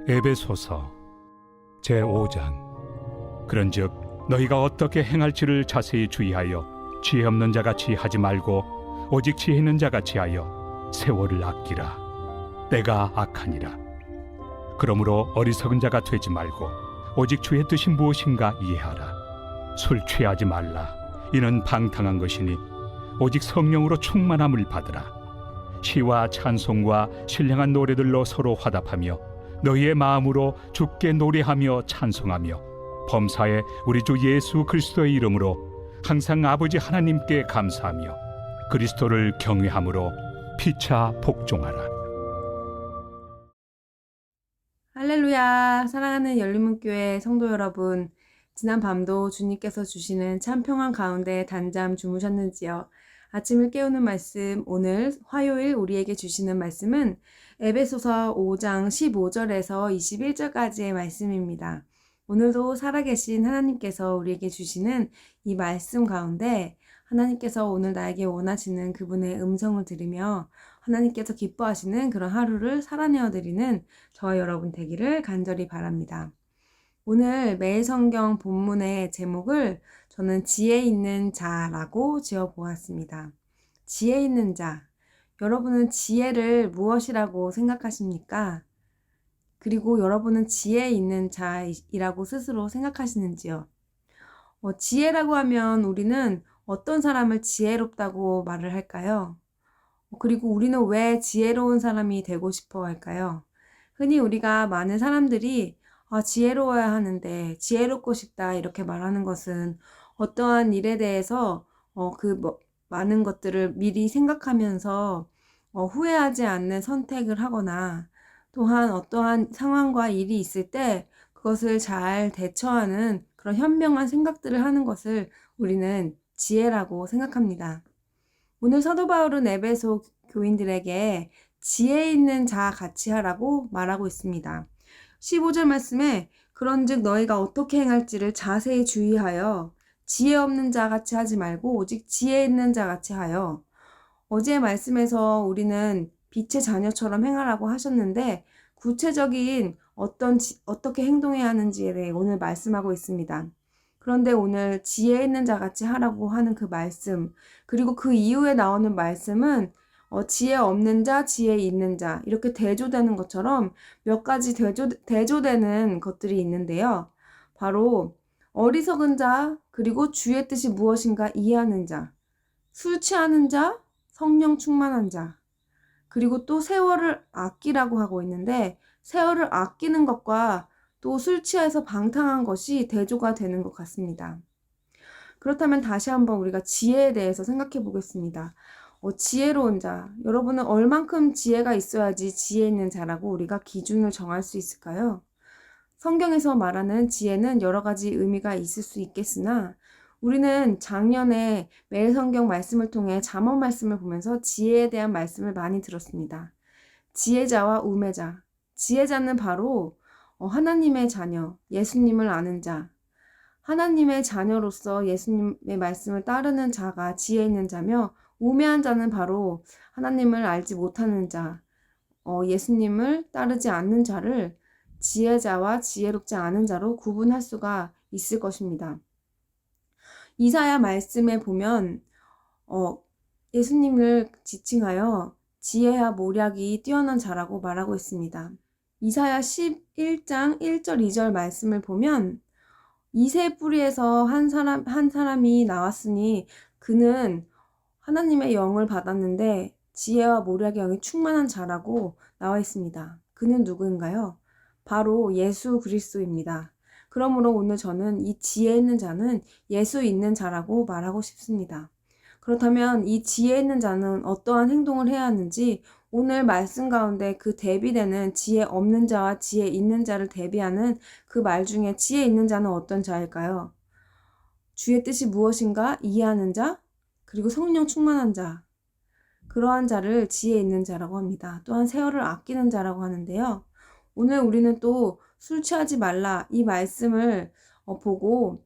에베소서 제5장. 그런즉 너희가 어떻게 행할지를 자세히 주의하여 지혜 없는 자같이 하지 말고 오직 지혜 있는 자같이 하여 세월을 아끼라. 때가 악하니라. 그러므로 어리석은 자가 되지 말고 오직 주의 뜻이 무엇인가 이해하라. 술 취하지 말라. 이는 방탕한 것이니 오직 성령으로 충만함을 받으라. 시와 찬송과 신령한 노래들로 서로 화답하며 너희의 마음으로 주께 노래하며 찬송하며 범사에 우리 주 예수 그리스도의 이름으로 항상 아버지 하나님께 감사하며 그리스도를 경외함으로 피차 복종하라. 할렐루야. 사랑하는 열린문교회 성도 여러분, 지난 밤도 주님께서 주시는 참 평안 가운데 단잠 주무셨는지요? 아침을 깨우는 말씀, 오늘 화요일 우리에게 주시는 말씀은 에베소서 5장 15절에서 21절까지의 말씀입니다. 오늘도 살아계신 하나님께서 우리에게 주시는 이 말씀 가운데 하나님께서 오늘 나에게 원하시는 그분의 음성을 들으며 하나님께서 기뻐하시는 그런 하루를 살아내어드리는 저와 여러분 되기를 간절히 바랍니다. 오늘 매일 성경 본문의 제목을 저는 지혜 있는 자라고 지어보았습니다. 지혜 있는 자. 여러분은 지혜를 무엇이라고 생각하십니까? 그리고 여러분은 지혜 있는 자이라고 스스로 생각하시는지요? 지혜라고 하면 우리는 어떤 사람을 지혜롭다고 말을 할까요? 그리고 우리는 왜 지혜로운 사람이 되고 싶어 할까요? 흔히 우리가 많은 사람들이 지혜로워야 하는데 지혜롭고 싶다 이렇게 말하는 것은 어떠한 일에 대해서 많은 것들을 미리 생각하면서 후회하지 않는 선택을 하거나 또한 어떠한 상황과 일이 있을 때 그것을 잘 대처하는 그런 현명한 생각들을 하는 것을 우리는 지혜라고 생각합니다. 오늘 사도 바울은 에베소 교인들에게 지혜 있는 자 같이 하라고 말하고 있습니다. 15절 말씀에 그런즉 너희가 어떻게 행할지를 자세히 주의하여 지혜 없는 자 같이 하지 말고 오직 지혜 있는 자 같이 하여. 어제의 말씀에서 우리는 빛의 자녀처럼 행하라고 하셨는데 구체적인 어떻게 행동해야 하는지에 대해 오늘 말씀하고 있습니다. 그런데 오늘 지혜 있는 자 같이 하라고 하는 그 말씀, 그리고 그 이후에 나오는 말씀은 지혜 없는 자, 지혜 있는 자 이렇게 대조되는 것처럼 몇 가지 대조되는 것들이 있는데요. 바로 어리석은 자, 그리고 주의 뜻이 무엇인가 이해하는 자, 술 취하는 자, 성령 충만한 자, 그리고 또 세월을 아끼라고 하고 있는데 세월을 아끼는 것과 또 술 취해서 방탕한 것이 대조가 되는 것 같습니다. 그렇다면 다시 한번 우리가 지혜에 대해서 생각해 보겠습니다. 지혜로운 자, 여러분은 얼만큼 지혜가 있어야지 지혜 있는 자라고 우리가 기준을 정할 수 있을까요? 성경에서 말하는 지혜는 여러 가지 의미가 있을 수 있겠으나 우리는 작년에 매일 성경 말씀을 통해 잠언 말씀을 보면서 지혜에 대한 말씀을 많이 들었습니다. 지혜자와 우매자. 지혜자는 바로 하나님의 자녀, 예수님을 아는 자. 하나님의 자녀로서 예수님의 말씀을 따르는 자가 지혜 있는 자며 우매한 자는 바로 하나님을 알지 못하는 자, 예수님을 따르지 않는 자를 지혜자와 지혜롭지 않은 자로 구분할 수가 있을 것입니다. 이사야 말씀에 보면 예수님을 지칭하여 지혜와 모략이 뛰어난 자라고 말하고 있습니다. 이사야 11장 1절 2절 말씀을 보면 이새 뿌리에서 한 사람이 나왔으니 그는 하나님의 영을 받았는데 지혜와 모략의 영이 충만한 자라고 나와 있습니다. 그는 누구인가요? 바로 예수 그리스도입니다. 그러므로 오늘 저는 이 지혜 있는 자는 예수 있는 자라고 말하고 싶습니다. 그렇다면 이 지혜 있는 자는 어떠한 행동을 해야 하는지 오늘 말씀 가운데 그 대비되는 지혜 없는 자와 지혜 있는 자를 대비하는 그 말 중에 지혜 있는 자는 어떤 자일까요? 주의 뜻이 무엇인가 이해하는 자, 그리고 성령 충만한 자, 그러한 자를 지혜 있는 자라고 합니다. 또한 세월을 아끼는 자라고 하는데요. 오늘 우리는 또 술 취하지 말라 이 말씀을 보고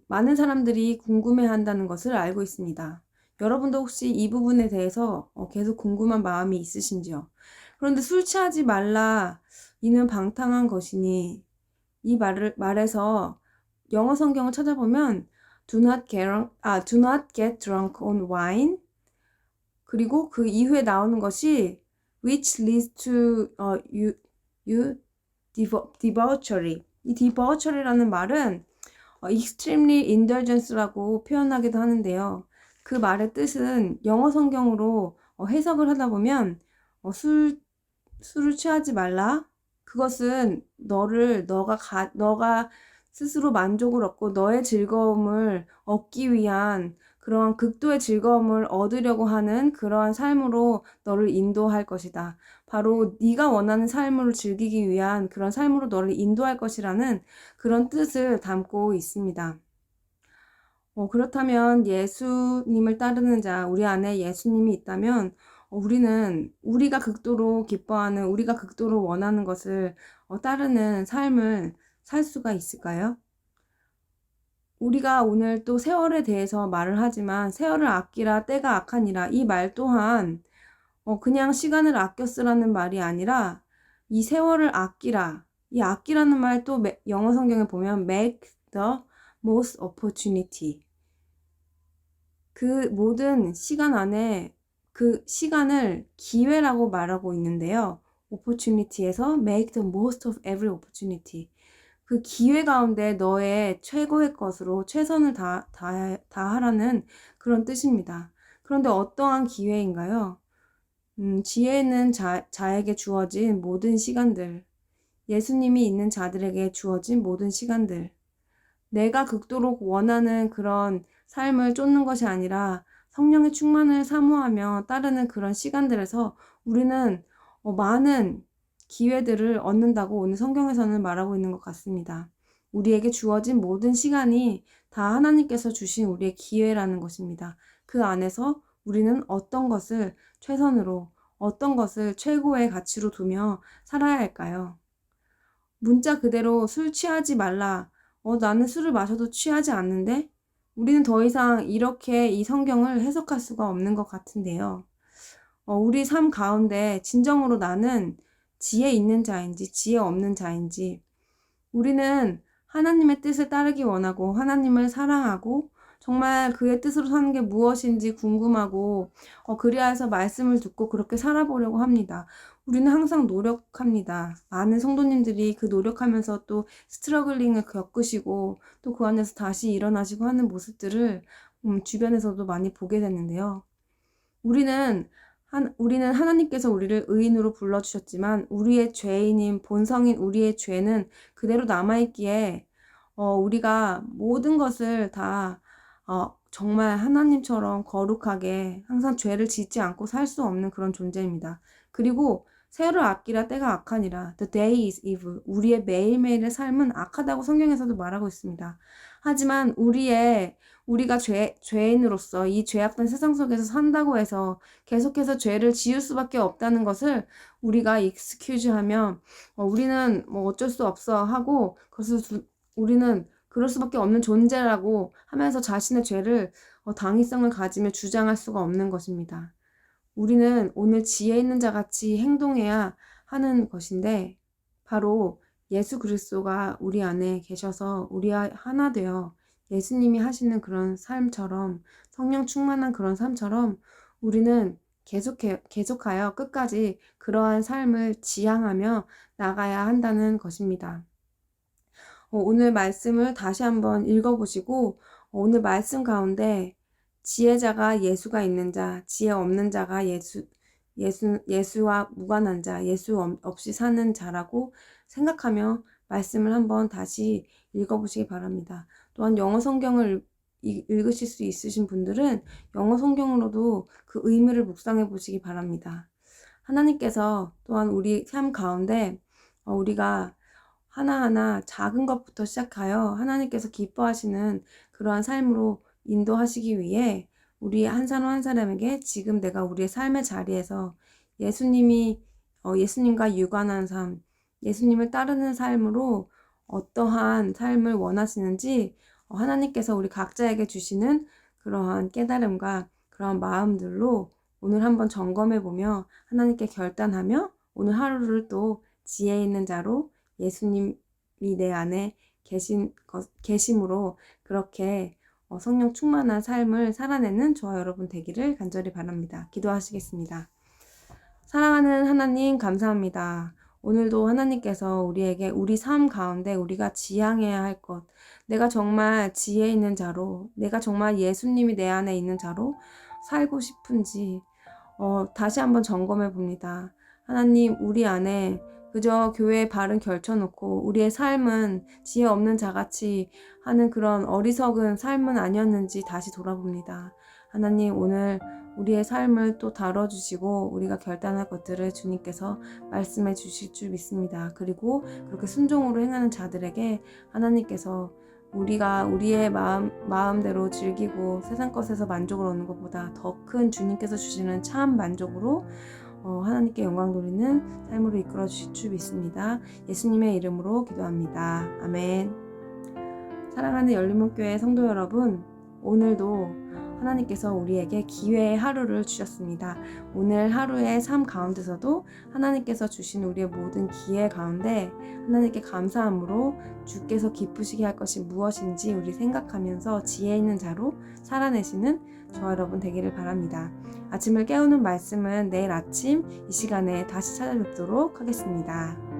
많은 사람들이 궁금해한다는 것을 알고 있습니다. 여러분도 혹시 이 부분에 대해서 계속 궁금한 마음이 있으신지요? 그런데 술 취하지 말라 이는 방탕한 것이니 이 말에서 영어 성경을 찾아보면 do not get drunk on wine 그리고 그 이후에 나오는 것이 which leads to debauchery. 이 debauchery라는 말은 extremely indulgence라고 표현하기도 하는데요. 그 말의 뜻은 영어 성경으로 해석을 하다 보면 술을 취하지 말라. 그것은 너가 스스로 만족을 얻고 너의 즐거움을 얻기 위한 그러한 극도의 즐거움을 얻으려고 하는 그러한 삶으로 너를 인도할 것이다. 바로 네가 원하는 삶을 즐기기 위한 그런 삶으로 너를 인도할 것이라는 그런 뜻을 담고 있습니다. 그렇다면 예수님을 따르는 자, 우리 안에 예수님이 있다면 우리는 우리가 극도로 기뻐하는, 우리가 극도로 원하는 것을 따르는 삶을 살 수가 있을까요? 우리가 오늘 또 세월에 대해서 말을 하지만 세월을 아끼라 때가 악하니라 이 말 또한 그냥 시간을 아껴 쓰라는 말이 아니라 이 세월을 아끼라 이 아끼라는 말 또 영어 성경에 보면 make the most opportunity 그 모든 시간 안에 그 시간을 기회라고 말하고 있는데요. opportunity에서 make the most of every opportunity 그 기회 가운데 너의 최고의 것으로 최선을 다하라는 그런 뜻입니다. 그런데 어떠한 기회인가요? 지혜 있는 자에게 주어진 모든 시간들, 예수님이 있는 자들에게 주어진 모든 시간들, 내가 극도로 원하는 그런 삶을 쫓는 것이 아니라 성령의 충만을 사모하며 따르는 그런 시간들에서 우리는 많은 기회들을 얻는다고 오늘 성경에서는 말하고 있는 것 같습니다. 우리에게 주어진 모든 시간이 다 하나님께서 주신 우리의 기회라는 것입니다. 그 안에서 우리는 어떤 것을 최선으로, 어떤 것을 최고의 가치로 두며 살아야 할까요? 문자 그대로 술 취하지 말라. 나는 술을 마셔도 취하지 않는데? 우리는 더 이상 이렇게 이 성경을 해석할 수가 없는 것 같은데요. 우리 삶 가운데 진정으로 나는 지혜 있는 자인지 지혜 없는 자인지 우리는 하나님의 뜻을 따르기 원하고 하나님을 사랑하고 정말 그의 뜻으로 사는 게 무엇인지 궁금하고 그리하여서 말씀을 듣고 그렇게 살아보려고 합니다. 우리는 항상 노력합니다. 많은 성도님들이 그 노력하면서 또 스트러글링을 겪으시고 또 그 안에서 다시 일어나시고 하는 모습들을 주변에서도 많이 보게 됐는데요. 우리는 하나님께서 우리를 의인으로 불러주셨지만 우리의 죄인인 본성인 우리의 죄는 그대로 남아있기에 우리가 모든 것을 다 정말 하나님처럼 거룩하게 항상 죄를 짓지 않고 살 수 없는 그런 존재입니다. 그리고 세월을 아끼라 때가 악하니라. The day is evil. 우리의 매일매일의 삶은 악하다고 성경에서도 말하고 있습니다. 하지만 우리가 죄인으로서 이 죄악된 세상 속에서 산다고 해서 계속해서 죄를 지을 수밖에 없다는 것을 우리가 익스큐즈하면 우리는 뭐 어쩔 수 없어 하고 우리는 그럴 수밖에 없는 존재라고 하면서 자신의 죄를 당위성을 가지며 주장할 수가 없는 것입니다. 우리는 오늘 지혜 있는 자 같이 행동해야 하는 것인데 바로 예수 그리스도가 우리 안에 계셔서 우리와 하나 되어 예수님이 하시는 그런 삶처럼 성령 충만한 그런 삶처럼 우리는 계속하여 끝까지 그러한 삶을 지향하며 나가야 한다는 것입니다. 오늘 말씀을 다시 한번 읽어보시고 오늘 말씀 가운데 지혜자가 예수가 있는 자, 지혜 없는 자가 예수와 무관한 자, 예수 없이 사는 자라고 생각하며 말씀을 한번 다시 읽어보시기 바랍니다. 또한 영어 성경을 읽으실 수 있으신 분들은 영어 성경으로도 그 의미를 묵상해 보시기 바랍니다. 하나님께서 또한 우리 삶 가운데 우리가 하나하나 작은 것부터 시작하여 하나님께서 기뻐하시는 그러한 삶으로 인도하시기 위해 우리 한 사람 한 사람에게 지금 내가 우리의 삶의 자리에서 예수님과 유관한 삶, 예수님을 따르는 삶으로 어떠한 삶을 원하시는지 하나님께서 우리 각자에게 주시는 그러한 깨달음과 그러한 마음들로 오늘 한번 점검해 보며 하나님께 결단하며 오늘 하루를 또 지혜 있는 자로 예수님이 내 안에 계심으로 그렇게 성령 충만한 삶을 살아내는 저와 여러분 되기를 간절히 바랍니다. 기도하시겠습니다. 사랑하는 하나님 감사합니다. 오늘도 하나님께서 우리에게 우리 삶 가운데 우리가 지향해야 할 것, 내가 정말 지혜 있는 자로, 내가 정말 예수님이 내 안에 있는 자로 살고 싶은지 다시 한번 점검해 봅니다. 하나님, 우리 안에 그저 교회에 발은 결쳐놓고 우리의 삶은 지혜 없는 자같이 하는 그런 어리석은 삶은 아니었는지 다시 돌아봅니다. 하나님, 오늘 우리의 삶을 또 다뤄주시고 우리가 결단할 것들을 주님께서 말씀해 주실 줄 믿습니다. 그리고 그렇게 순종으로 행하는 자들에게 하나님께서 우리가 우리의 마음대로 즐기고 세상 것에서 만족을 얻는 것보다 더 큰 주님께서 주시는 참 만족으로 하나님께 영광 돌리는 삶으로 이끌어 주실 줄 믿습니다. 예수님의 이름으로 기도합니다. 아멘. 사랑하는 열린문교회 성도 여러분, 오늘도 하나님께서 우리에게 기회의 하루를 주셨습니다. 오늘 하루의 삶 가운데서도 하나님께서 주신 우리의 모든 기회 가운데 하나님께 감사함으로 주께서 기쁘시게 할 것이 무엇인지 우리 생각하면서 지혜 있는 자로 살아내시는 저와 여러분 되기를 바랍니다. 아침을 깨우는 말씀은 내일 아침 이 시간에 다시 찾아뵙도록 하겠습니다.